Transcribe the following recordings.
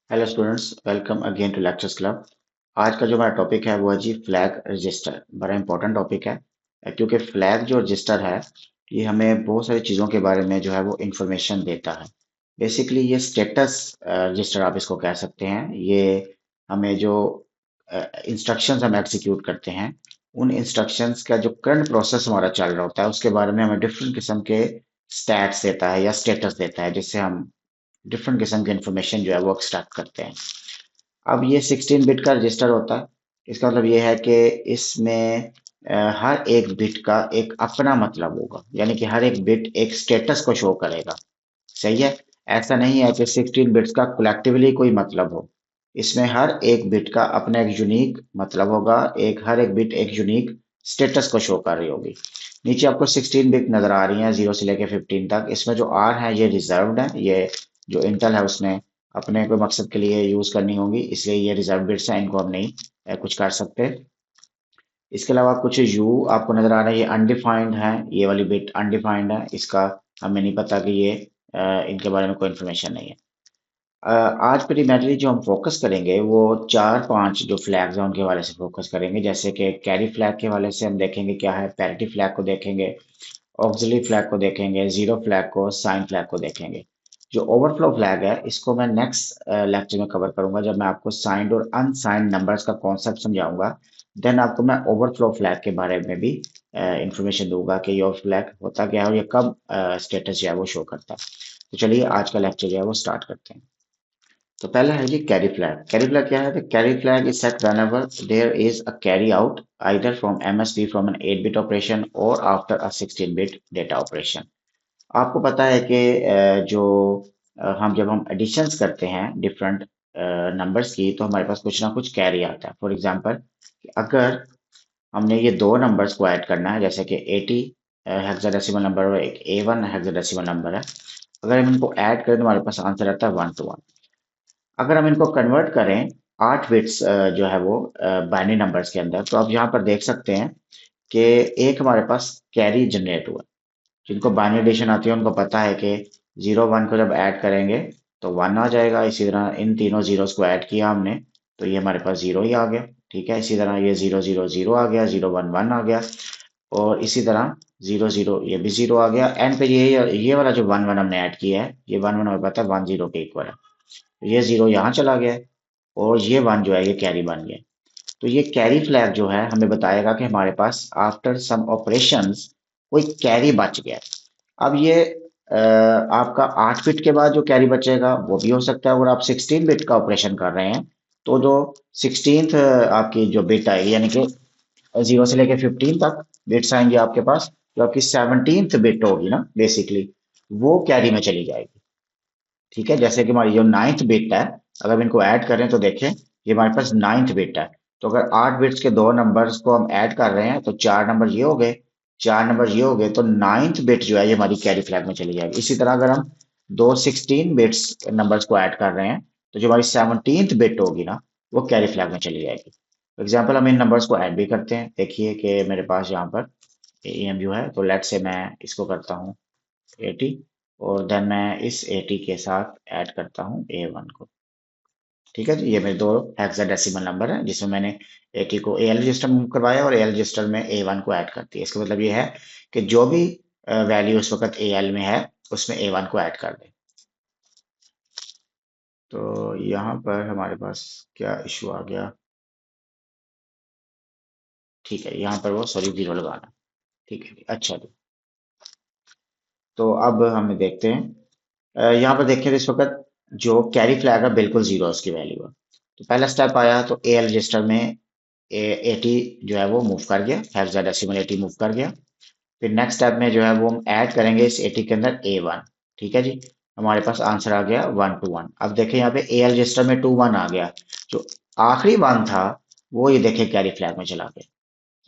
Hello students, welcome again to lectures club. आज का जो हमारा टॉपिक है वो है जी फ्लैग रजिस्टर। बड़ा इंपॉर्टेंट टॉपिक है क्योंकि फ्लैग जो रजिस्टर है ये हमें बहुत सारी चीज़ों के बारे में जो है वो इंफॉर्मेशन देता है। बेसिकली ये स्टेटस रजिस्टर आप इसको कह सकते हैं। ये हमें जो इंस्ट्रक्शंस हम एग्जीक्यूट करते हैं उन इंस्ट्रक्शंस का जो करंट प्रोसेस हमारा चल रहा होता है उसके बारे में हमें डिफरेंट किस्म के स्टैट्स देता है या स्टेटस देता है, जिससे हम डिफरेंट किस्म की इंफॉर्मेशन जो है वो एक्सट्रैक्ट करते हैं। अब ये 16 बिट का रजिस्टर होता है। इसका मतलब ये है कि इसमें हर एक बिट का एक अपना मतलब होगा, यानी कि हर एक बिट एक स्टेटस को शो करेगा। सही है। ऐसा नहीं है कि 16 बिट्स का कलेक्टिवली कोई मतलब हो। इसमें हर एक बिट का अपना एक यूनिक मतलब होगा। हर एक बिट एक यूनिक स्टेटस को शो कर रही होगी। नीचे आपको 16 बिट नजर आ रही हैं, 0 से लेकर 15 तक। इसमें जो आर है ये रिजर्व्ड है। ये जो इंटेल है उसने अपने कोई मकसद के लिए यूज करनी होगी, इसलिए ये रिजर्व बिट्स हैं, इनको हम नहीं कुछ कर सकते। इसके अलावा कुछ यू आपको नजर आ रहा है, ये अनडिफाइंड है। ये वाली बिट अनडिफाइंड है, इसका हमें नहीं पता कि ये इनके बारे में कोई इन्फॉर्मेशन नहीं है। आज प्राइमरीली जो हम फोकस करेंगे वो चार पांच जो फ्लैग्स हैं उनके हवाले से फोकस करेंगे। जैसे कि कैरी फ्लैग के हवाले से हम देखेंगे क्या है, पैरिटी फ्लैग को देखेंगे, ऑक्सिलरी फ्लैग को देखेंगे, जीरो फ्लैग को, साइन फ्लैग को देखेंगे। जो ओवरफ्लो फ्लैग है इसको मैं नेक्स्ट लेक्चर में कवर करूंगा, जब मैं आपको साइंड और अनसाइंड नंबर्स का कॉन्सेप्ट समझाऊंगा। देन आपको मैं ओवरफ्लो फ्लैग के बारे में भी इंफॉर्मेशन दूंगा कि ये ओवर फ्लैग होता क्या है और ये कब स्टेटस जो है वो शो करता है। तो चलिए आज का लेक्चर जो है वो स्टार्ट करते हैं। तो पहला है जी कैरी फ्लैग। कैरी फ्लैग क्या है? The carry flag is set whenever there is a carry out either from MSB from an 8 bit operation और after a 16 bit data operation. आपको पता है कि जो हम जब हम एडिशंस करते हैं डिफरेंट नंबर्स की, तो हमारे पास कुछ ना कुछ कैरी आता है। फॉर एग्जांपल, अगर हमने ये दो नंबर्स को ऐड करना है, जैसे कि 80 हेक्साडेसिमल नंबर और एक A1 हेक्साडेसिमल नंबर है। अगर हम इनको ऐड करें तो हमारे पास आंसर आता है 1 to 1। अगर हम इनको कन्वर्ट करें 8 बिट्स जो है वो बाइनरी नंबर्स के अंदर, तो आप यहाँ पर देख सकते हैं कि एक हमारे पास कैरी जनरेट हुआ। जिनको बाइनरी एडिशन आती है उनको पता है कि 0 1 को जब ऐड करेंगे तो 1 आ जाएगा। इसी तरह इन तीनों जीरोस को ऐड किया हमने तो ये हमारे पास 0 ही आ गया। ठीक है, इसी तरह ये 0 0 0 आ गया, 0 1 1 आ गया, और इसी तरह 0 0 ये भी 0 आ गया। एंड पे ये वाला जो 1 1 हमने ऐड किया है, ये 1 1 हमें पता है 1 0 के इक्वल है। ये 0 यहाँ चला गया है और ये 1 जो है ये कैरी बन गया। तो ये कैरी फ्लैग जो है हमें बताएगा कि हमारे पास आफ्टर सम ऑपरेशंस कोई कैरी बच गया। अब ये आपका 8 बिट के बाद जो कैरी बचेगा वो भी हो सकता है। अगर आप 16 बिट का ऑपरेशन कर रहे हैं तो जो 16th आपकी जो बिट आएगी, यानी कि 0 से लेकर 15 तक बिट्स आएंगे आपके पास, जो आपकी 17th बिट होगी ना बेसिकली, वो कैरी में चली जाएगी। ठीक है, जैसे कि हमारी जो 9th बिट है, अगर हम इनको ऐड करें तो देखें ये हमारे पास 9th बिट है। तो अगर 8 बिट्स के दो नंबर्स को हम ऐड कर रहे हैं तो चार नंबर ये हो गए, चार नंबर ये हो गए, तो 9th बिट जो है ये हमारी कैरी फ्लैग में चली जाएगी। इसी तरह अगर हम दो 16 बिट्स नंबर्स को ऐड कर रहे हैं तो जो हमारी 17th बिट होगी ना वो कैरी फ्लैग में चली जाएगी। फॉर एग्जाम्पल हम इन नंबर्स को ऐड भी करते हैं। देखिए कि मेरे पास यहाँ पर AMU है, तो लेट से मैं इसको करता हूँ 80, और देन मैं इस 80 के साथ ऐड करता हूँ A1 को। ठीक है जी, ये मेरे दो हेक्साडेसिमल नंबर है जिसमें मैंने 80 को AL रजिस्टर में मूव करवाया और AL रजिस्टर में A1 को ऐड कर दिया। इसका मतलब ये है कि जो भी वैल्यू उस वक्त AL में है उसमें A1 को ऐड कर दें। तो यहाँ पर हमारे पास क्या इशू आ गया? ठीक है, यहाँ पर वो सॉरी 0 लगाना। ठीक है, अच्छा जी। तो अब हम देखते हैं, यहाँ पर देखें तो इस वक्त जो कैरी फ्लैग है बिल्कुल 0 है उसकी वैल्यू है। तो पहला स्टेप आया तो AL रजिस्टर में 80 जो है वो मूव कर गया, हेक्साडेसिमल 80 मूव कर गया। फिर नेक्स्ट स्टेप में जो है वो हम ऐड करेंगे इस 80 के अंदर A1। ठीक है जी, हमारे पास आंसर आ गया 1 to 1। अब देखें यहाँ पे AL रजिस्टर में 2 1 आ गया। जो आखिरी 1 था वो ये देखें कैरी फ्लैग में चला गया।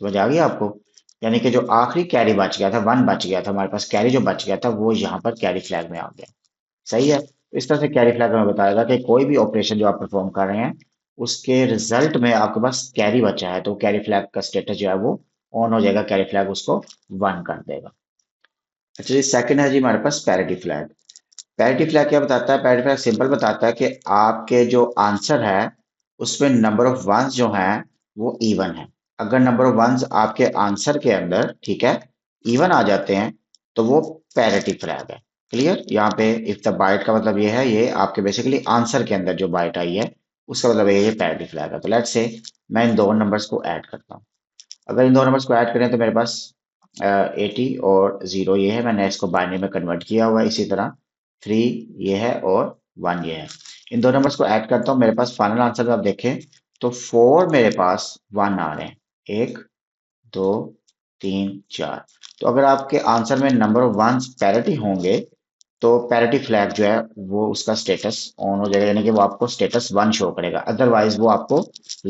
समझ आ गया आपको? यानी कि जो आखिरी कैरी बच गया था, 1 बच गया था हमारे पास, कैरी जो बच गया था वो यहाँ पर कैरी फ्लैग में आ गया। सही है, तो इस तरह से कैरी फ्लैग हमें बताएगा कि कोई भी ऑपरेशन जो आप परफॉर्म कर रहे हैं उसके रिजल्ट में आपके पास कैरी बचा है, तो कैरी फ्लैग का स्टेटस जो है वो ऑन हो जाएगा, कैरी फ्लैग उसको 1 कर देगा। अच्छा जी, सेकंड है जी हमारे पास पैरिटी फ्लैग। पैरिटी फ्लैग क्या बताता है? पैरिटी फ्लैग सिंपल बताता है कि आपके जो आंसर है उसमें नंबर ऑफ वंस जो है वो इवन है। अगर नंबर ऑफ वंस आपके आंसर के अंदर, ठीक है, इवन आ जाते हैं तो वो पैरिटी फ्लैग है। क्लियर? यहाँ पे इफ द बाइट का मतलब ये है, ये आपके बेसिकली आंसर के अंदर जो बाइट आई है उसका मतलब ये पैरिटी फ्लैग है। तो लेट्स से मैं इन दो नंबर्स को ऐड करता हूँ। अगर इन दो नंबर्स को ऐड करें तो मेरे पास 80 और 0 ये है, मैंने इसको बाइनरी में कन्वर्ट किया हुआ है। इसी तरह 3 ये है और 1 ये है। इन दो नंबर्स को ऐड करता हूँ, मेरे पास फाइनल आंसर में आप देखें तो 4 मेरे पास 1 आ रहे हैं। 1 2 3 4। तो अगर आपके आंसर में नंबर ऑफ वंस पैरिटी होंगे तो पैरिटी फ्लैग जो है वो उसका स्टेटस ऑन हो जाएगा, यानी कि वो आपको स्टेटस 1 शो करेगा, अदरवाइज वो आपको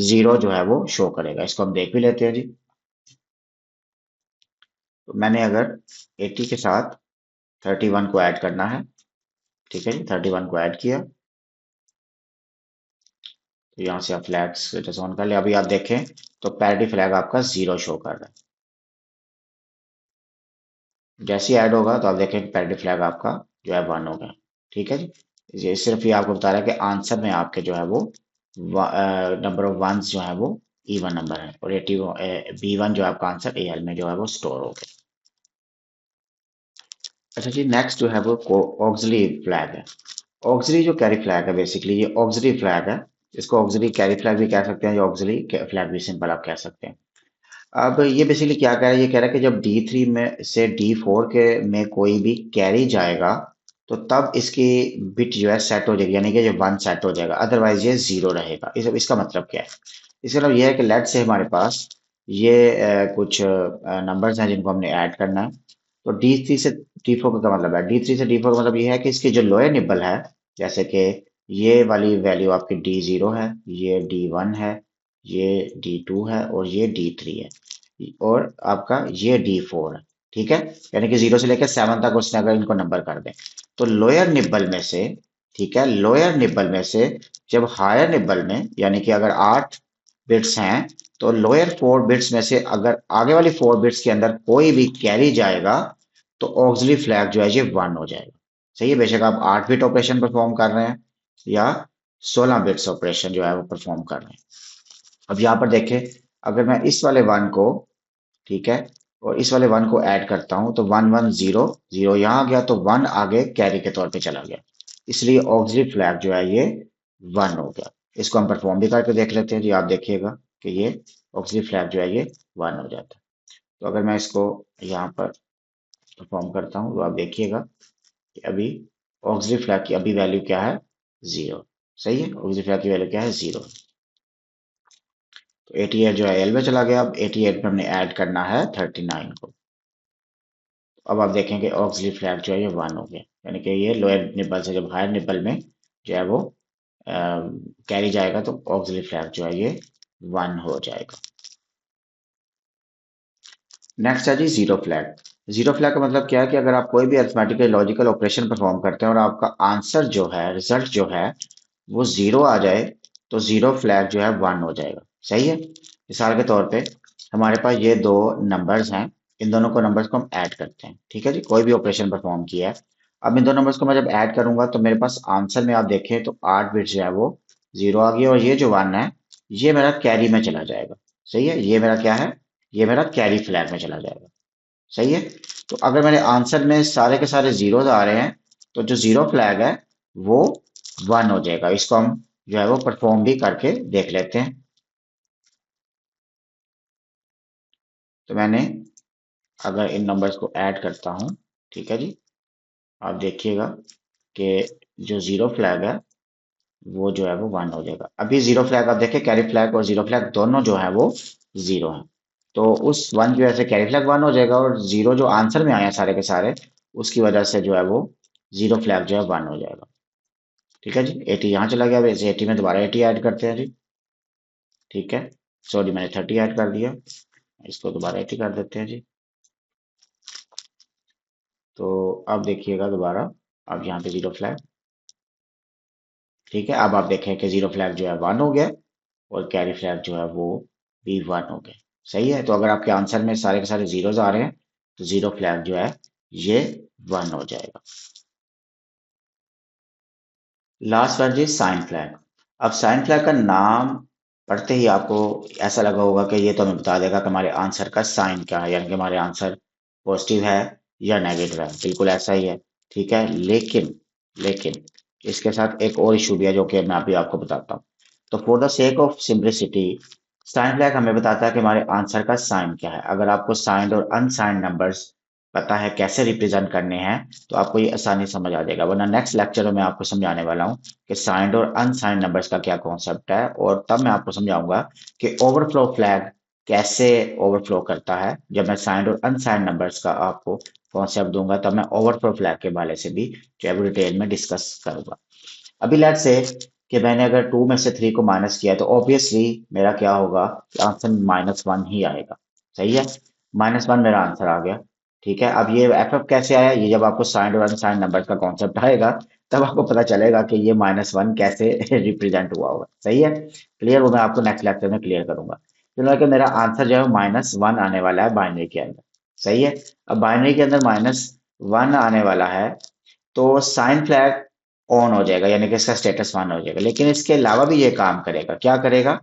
0 जो है वो शो करेगा। इसको हम देख भी लेते हैं जी। तो मैंने अगर 80 के साथ 31 को ऐड करना है, ठीक है जी, 31 को ऐड किया तो यहाँ से आप फ्लैग्स स्टेटस ऑन कर ले। अभी आप देखें तो पैरिटी फ्लैग आपका 0 शो कर रहा है। जैसे ही ऐड होगा तो आप देखें पैरिटी फ्लैग आपका जो है 1 हो गया। ठीक है जी। ये सिर्फ ये आपको बता रहा है कि आंसर में आपके जो है वो नंबर ऑफ वंस जो है वो इवन नंबर है, और 80 B1 जो आपका आंसर AL में जो है वो स्टोर हो गया। अच्छा जी, नेक्स्ट जो है वो ऑक्सिलरी फ्लैग है। ऑक्सिलरी जो कैरी फ्लैग है, बेसिकली ये ऑक्सिलरी फ्लैग है। इसको ऑक्सिलरी कैरी फ्लैग भी कह सकते हैं, या ऑक्सिलरी फ्लैग भी सिंपल आप कह सकते हैं। अब ये बेसिकली क्या कह रहा है? ये कह रहा है कि जब D3 में से D4 के में कोई भी कैरी जाएगा तो तब इसकी बिट जो है सेट हो जाएगी, यानी कि जो 1 सेट हो जाएगा, अदरवाइज ये 0 रहेगा। इसका मतलब क्या है? इसका मतलब ये है कि लेट से हमारे पास ये कुछ नंबर्स हैं जिनको हमने ऐड करना है। तो D3 से D4 का क्या मतलब है? D3 से D4 का मतलब ये है कि इसकी जो लोअर निबल है, जैसे कि ये वाली वैल्यू आपकी D0 है, ये D1 है, ये D2 है और ये D3 है, और आपका ये D4 है। ठीक है, यानी कि 0 से लेकर 7 तक उसने अगर इनको नंबर कर दें तो लोअर निबल में से, ठीक है, लोअर निबल में से जब हायर निबल में, यानी कि अगर 8 बिट्स हैं तो लोअर 4 बिट्स में से अगर आगे वाली 4 बिट्स के अंदर कोई भी कैरी जाएगा तो ऑक्सिलरी फ्लैग जो है ये 1 हो जाएगा। सही है, बेशक आप 8 बिट ऑपरेशन परफॉर्म कर रहे हैं या 16 बिट्स ऑपरेशन जो है वो परफॉर्म कर रहे हैं। अब यहाँ पर देखें, अगर मैं इस वाले 1 को, ठीक है, और इस वाले 1 को ऐड करता हूं तो 1 1 0 0 यहाँ आ गया, तो 1 आगे कैरी के तौर पे चला गया, इसलिए ऑक्सिलरी फ्लैग जो है ये 1 हो गया। इसको हम परफॉर्म भी करके देख लेते हैं जी। आप देखिएगा कि ये ऑक्सिलरी फ्लैग जो है ये 1 हो जाता है। तो अगर मैं इसको यहाँ पर परफॉर्म करता हूँ तो आप देखिएगा कि अभी ऑक्सिलरी फ्लैग की अभी वैल्यू क्या है? 0। सही है, ऑक्सिलरी फ्लैग की वैल्यू क्या है? 0। तो 88 जो है एल में चला गया। अब 88 में हमने ऐड करना है 39 को। अब आप देखेंगे ऑक्सिलरी फ्लैग जो है ये 1 हो गया, यानी कि ये लोअर निबल से जब हायर निबल में जो है वो कैरी जाएगा तो ऑक्सिलरी फ्लैग जो है ये 1 हो जाएगा। नेक्स्ट है जी जीरो फ्लैग। जीरो फ्लैग का मतलब क्या है कि अगर आप कोई भी अरिथमेटिकल लॉजिकल ऑपरेशन परफॉर्म करते हैं और आपका आंसर जो है, रिजल्ट जो है वो 0 आ जाए तो जीरो फ्लैग जो है 1 हो जाएगा। सही है। मिसाल के तौर पे हमारे पास ये दो नंबर्स हैं, इन दोनों को नंबर्स को हम ऐड करते हैं। ठीक है जी, कोई भी ऑपरेशन परफॉर्म किया है। अब इन दो नंबर्स को मैं जब ऐड करूंगा तो मेरे पास आंसर में आप देखें तो 8 बिट जो है वो 0 आ गया, और ये जो 1 है ये मेरा कैरी में चला जाएगा। सही है, ये मेरा क्या है? ये मेरा कैरी फ्लैग में चला जाएगा। सही है। तो अगर मेरे आंसर में सारे के सारे जीरोज आ रहे हैं तो जो जीरो फ्लैग है वो 1 हो जाएगा। इसको हम जो है वो परफॉर्म भी करके देख लेते हैं। तो मैंने अगर इन नंबर्स को ऐड करता हूं, ठीक है जी, आप देखिएगा कि जो जीरो फ्लैग है वो जो है वो 1 हो जाएगा। अभी जीरो फ्लैग आप देखें, कैरी फ्लैग और जीरो फ्लैग दोनों जो है वो 0 है। तो उस 1 की वजह से कैरी फ्लैग 1 हो जाएगा, और जीरो जो आंसर में आया सारे के सारे उसकी वजह से जो है वो जीरो फ्लैग जो है 1 हो जाएगा। ठीक है जी, 80 यहाँ चला गया, वैसे 80 में दोबारा 80 ऐड करते हैं जी। ठीक है, सॉरी मैंने 30 ऐड कर दिया, इसको दोबारा 80 कर देते हैं जी। तो अब देखिएगा दोबारा, अब यहाँ पे जीरो फ्लैग, ठीक है, अब आप देखें कि जीरो फ्लैग जो है 1 हो गया और कैरी फ्लैग जो है वो भी 1 हो गया। सही है। तो अगर आपके आंसर में सारे के सारे जीरोज आ रहे हैं तो जीरो फ्लैग जो है ये 1 हो जाएगा। लास्ट वर्ड जी साइन फ्लैग। अब साइन फ्लैग का नाम पढ़ते ही आपको ऐसा लगा होगा कि ये तो हमें बता देगा कि हमारे आंसर का साइन क्या है, यानी कि हमारे आंसर पॉजिटिव है या नेगेटिव है। बिल्कुल ऐसा ही है, ठीक है। लेकिन लेकिन इसके साथ एक और इशू भी है जो कि मैं अभी आपको बताता हूँ। तो for the sake of simplicity, sign flag हमें बताता है कि हमारे आंसर का साइन क्या है। अगर आपको साइंड और अनसाइंड नंबर्स पता है कैसे रिप्रेजेंट करने हैं तो आपको ये आसानी समझ आ जाएगा। वरना नेक्स्ट लेक्चर में मैं आपको समझाने वाला हूँ कि साइंड और अनसाइंड नंबर्स का क्या कॉन्सेप्ट है, और तब मैं आपको समझाऊंगा कि ओवरफ्लो फ्लैग कैसे ओवरफ्लो करता है। जब मैं साइंड और अनसाइंड नंबर्स का आपको कॉन्सेप्ट दूंगा तब मैं ओवरफ्लो फ्लैग के बारे से भी जो है डिटेल में डिस्कस करूंगा। अभी लेट्स से कि मैंने अगर 2 में से 3 को माइनस किया तो ऑब्वियसली मेरा क्या होगा, आंसर -1 ही आएगा। सही है, -1 मेरा आंसर आ गया। ठीक है, अब ये एफ एफ कैसे आया, ये जब आपको साइंड और अनसाइंड नंबर का कॉन्सेप्ट आएगा तब आपको पता चलेगा कि ये -1 कैसे रिप्रेजेंट हुआ होगा। सही है, क्लियर, वो मैं आपको नेक्स्ट लेक्चर में क्लियर करूंगा। चलो कि मेरा आंसर जो है -1 आने वाला है बाइनरी के अंदर। सही है, अब बाइनरी के अंदर -1 आने वाला है तो साइन फ्लैग ऑन हो जाएगा, यानी कि इसका स्टेटस 1 हो जाएगा। लेकिन इसके अलावा भी ये काम करेगा, क्या करेगा,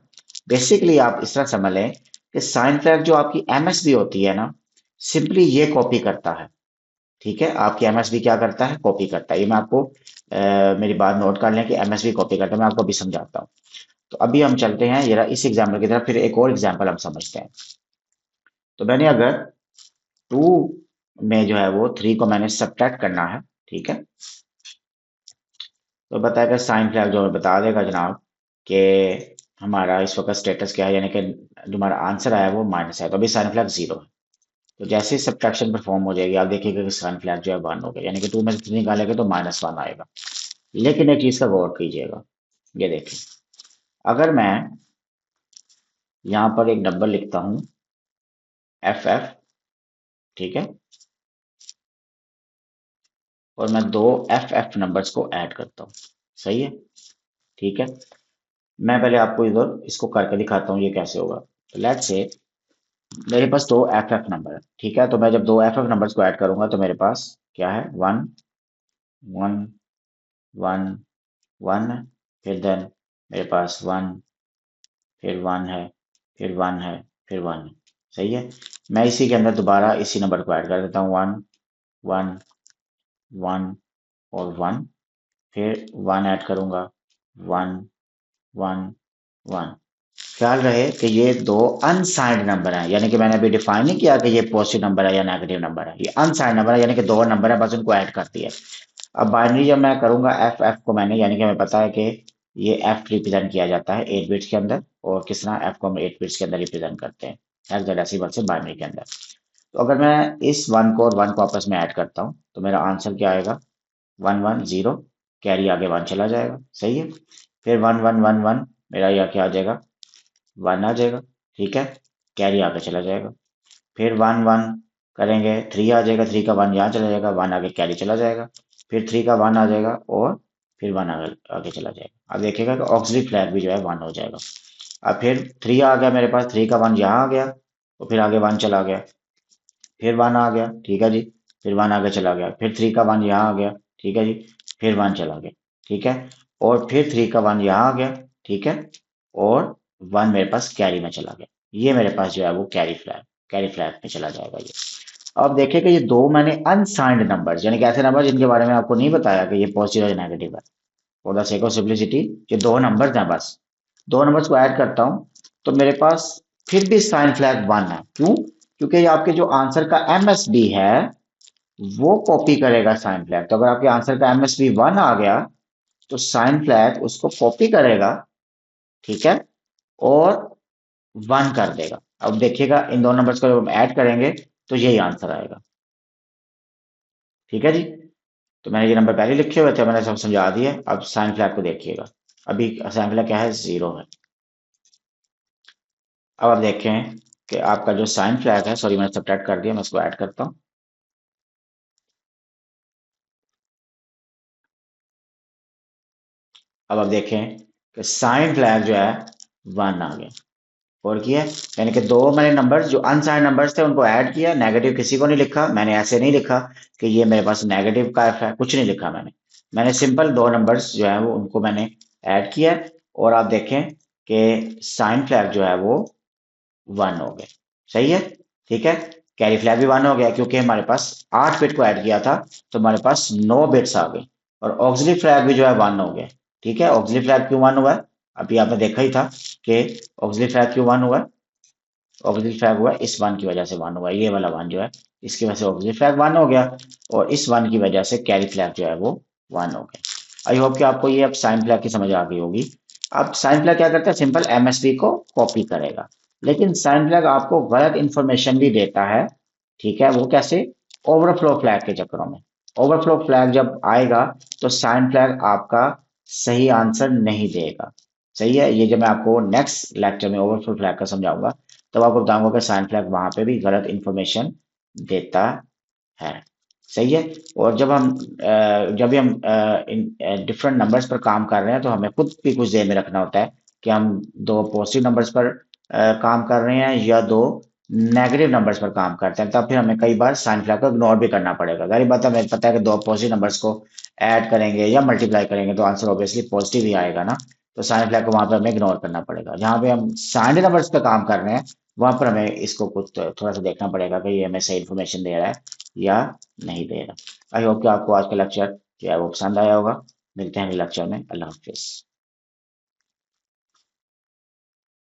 बेसिकली आप इस तरह समझ लें कि साइन फ्लैग जो आपकी एमएसबी होती है ना, सिंपली ये कॉपी करता है। ठीक है, आपकी एमएसबी क्या करता है, कॉपी करता है। ये मैं आपको मेरी बात नोट कर लें कि एमएसबी कॉपी करता है, मैं आपको अभी समझाता हूँ। तो अभी हम चलते हैं जरा इस एग्जाम्पल की तरफ, फिर एक और एग्जाम्पल हम समझते हैं। तो मैंने अगर 2 में जो है वो 3 को मैंने सब्ट्रैक्ट करना है, ठीक है, तो बताएगा साइन फ्लैग जो हमें बता देगा जनाब कि हमारा इस वक्त स्टेटस क्या है, यानी कि जो हमारा आंसर आया वो माइनस है, तो अभी साइन फ्लैग 0 है। तो जैसे ही सब्ट्रैक्शन परफॉर्म हो जाएगी आप देखिएगा कि साइन फ्लैग जो है 1 हो गया, यानी कि 2 में से 3 निकालेंगे तो -1 आएगा। लेकिन एक चीज का गौर कीजिएगा, ये देखिए, अगर मैं यहाँ पर एक नंबर लिखता हूँ FF, ठीक है, और मैं 2 FF नंबर्स को ऐड करता हूँ। सही है, ठीक है, मैं पहले आपको इधर इसको करके दिखाता हूँ ये कैसे होगा। तो लेट्स से मेरे पास 2 FF नंबर है, ठीक है, तो मैं जब 2 FF नंबर्स को ऐड करूंगा तो मेरे पास क्या है, 1 1 1 1 है, फिर देन मेरे पास 1, फिर 1 है, फिर 1 है, फिर 1 है। सही है, मैं इसी के अंदर दोबारा इसी नंबर को ऐड कर देता हूँ, 1 1 1 और 1, फिर 1 ऐड करूंगा, 1 1 1। ख्याल रहे कि ये दो अनसाइंड नंबर हैं, यानी कि मैंने अभी डिफाइन नहीं किया कि ये पॉजिटिव नंबर है या नेगेटिव नंबर है, ये अनसाइंड नंबर है, यानी कि दो नंबर है, बस उनको ऐड करती है। अब बाइनरी जब मैं करूंगा एफ एफ को, मैंने यानी कि हमें पता है कि ये एफ रिप्रेजेंट किया जाता है 8 बिट्स के अंदर, और किस तरह एफ को हम 8 बिट्स के अंदर रिप्रेजेंट करते हैं हेक्साडेसिमल से बाइनरी के अंदर। तो अगर मैं इस 1 को और 1 को आपस में ऐड करता हूँ तो मेरा आंसर क्या आएगा, 1 1 0, कैरी आगे 1 चला जाएगा। सही है, फिर 1 1 1 1, मेरा यह क्या आ जाएगा, 1 आ जाएगा। ठीक है, कैरी आगे चला जाएगा, फिर 1 1 करेंगे, 3 आ जाएगा, 3 का 1 यहाँ चला जाएगा, 1 आगे कैरी चला जाएगा, फिर 3 का 1 आ जाएगा और फिर 1 आगे आगे चला जाएगा। अब देखिएगा कि ऑक्सिलरी फ्लैग भी जो है 1 हो जाएगा। अब फिर 3 आ गया मेरे पास, 3 का 1 यहाँ आ गया, तो फिर आगे 1 चला गया, फिर 1 आ गया, ठीक है जी, फिर 1 आगे चला गया, फिर 3 का 1 यहाँ आ गया, ठीक है जी, फिर 1 चला गया, ठीक है, और फिर 3 का 1 यहाँ आ गया, ठीक है, और 1 मेरे पास कैरी में चला गया। ये मेरे पास जो है वो कैरी फ्लैग में चला जाएगा ये। अब देखिए कि ये दो मैंने अनसाइंड नंबर्स, यानी कि ऐसे नंबर जिनके बारे में आपको नहीं बताया कि ये पॉजिटिव या नेगेटिव है, for the sake of simplicity ये दो नंबर्स हैं, बस दो नंबर्स को ऐड करता हूं तो मेरे पास फिर भी साइन फ्लैग 1 है। क्यों, क्योंकि ये आपके जो आंसर का एमएसबी है वो कॉपी करेगा साइन फ्लैग। तो अगर आपके आंसर का एमएसबी 1 आ गया तो साइन फ्लैग उसको कॉपी करेगा, ठीक है, और 1 कर देगा। अब देखिएगा इन दोनों नंबर्स को जब हम ऐड करेंगे तो यही आंसर आएगा। ठीक है जी, तो मैंने ये नंबर पहले लिखे हुए थे, मैंने सब समझा दिया। अब साइन फ्लैग को देखिएगा, अभी साइन फ्लैग क्या है, 0 है। अब आप देखें कि आपका जो साइन फ्लैग है, सॉरी मैंने सब्ट्रैक्ट कर दिया, मैं इसको ऐड करता हूँ। अब आप देखें कि साइन फ्लैग जो है 1 आ गया, और किया, यानी कि दो मैंने नंबर्स जो अनसाइंड नंबर्स थे उनको ऐड किया, नेगेटिव किसी को नहीं लिखा, मैंने ऐसे नहीं लिखा कि ये मेरे पास नेगेटिव का एफ है, कुछ नहीं लिखा मैंने, मैंने सिंपल दो नंबर्स जो है वो उनको मैंने ऐड किया है, और आप देखें कि साइन फ्लैग जो है वो 1 हो गए। सही है, ठीक है। कैरी फ्लैग भी 1 हो गया क्योंकि हमारे पास 8 बिट को ऐड किया था, तो हमारे पास 9 बिट्स आ गए। और ऑक्सिलरी फ्लैग भी जो है 1 हो गया। ठीक है, ऑक्सिलरी फ्लैग क्यों 1 हुआ है, अभी आपने देखा ही था कि ऑक्सिलरी फ्लैग क्यों 1 हुआ है। ऑक्सिलरी फ्लैग हुआ है इस 1 की वजह से 1 हुआ है, ये वाला 1 जो है इसकी वजह से ऑक्सिलरी फ्लैग 1 हो गया, और इस 1 की वजह से कैरी फ्लैग जो है वो 1 हो गया। आई होप कि आपको ये अब साइन फ्लैग की समझ आ गई होगी। अब साइन फ्लैग क्या करता है, सिंपल एमएसबी को कॉपी करेगा, लेकिन साइन फ्लैग आपको गलत इंफॉर्मेशन भी देता है। ठीक है, वो कैसे, ओवरफ्लो फ्लैग के चक्करों में। ओवरफ्लो फ्लैग जब आएगा तो साइन फ्लैग आपका सही आंसर नहीं देगा। सही है, ये जब मैं आपको नेक्स्ट लेक्चर में ओवरफ्लो फ्लैग का समझाऊंगा, तब आपको बताऊंगा कि साइन फ्लैग वहां पे भी गलत इंफॉर्मेशन देता है। सही है। और जब भी हम इन डिफरेंट नंबर्स पर काम कर रहे हैं, तो हमें खुद भी कुछ देर में रखना होता है कि हम दो पॉजिटिव नंबर्स पर काम कर रहे हैं या दो नेगेटिव नंबर्स पर काम करते हैं, तब फिर हमें कई बार साइन फ्लैग को इग्नोर भी करना पड़ेगा। जाहिर बात है, हमें पता है कि दो पॉजिटिव नंबर्स को ऐड करेंगे या मल्टीप्लाई करेंगे तो आंसर ऑब्वियसली पॉजिटिव ही आएगा ना। तो साइन फ्लैग को वहां पर हमें इग्नोर करना पड़ेगा। जहां पे हम साइन नंबर्स पे काम कर रहे हैं, वहां पर हमें इसको कुछ थोड़ा सा देखना पड़ेगा कि ये हमें सही इन्फॉर्मेशन दे रहा है या नहीं दे रहा। आई होप कि आपको आज का लेक्चर जो है वो पसंद आया होगा। मिलते हैं अगले लेक्चर में। अल्लाह हाफिज।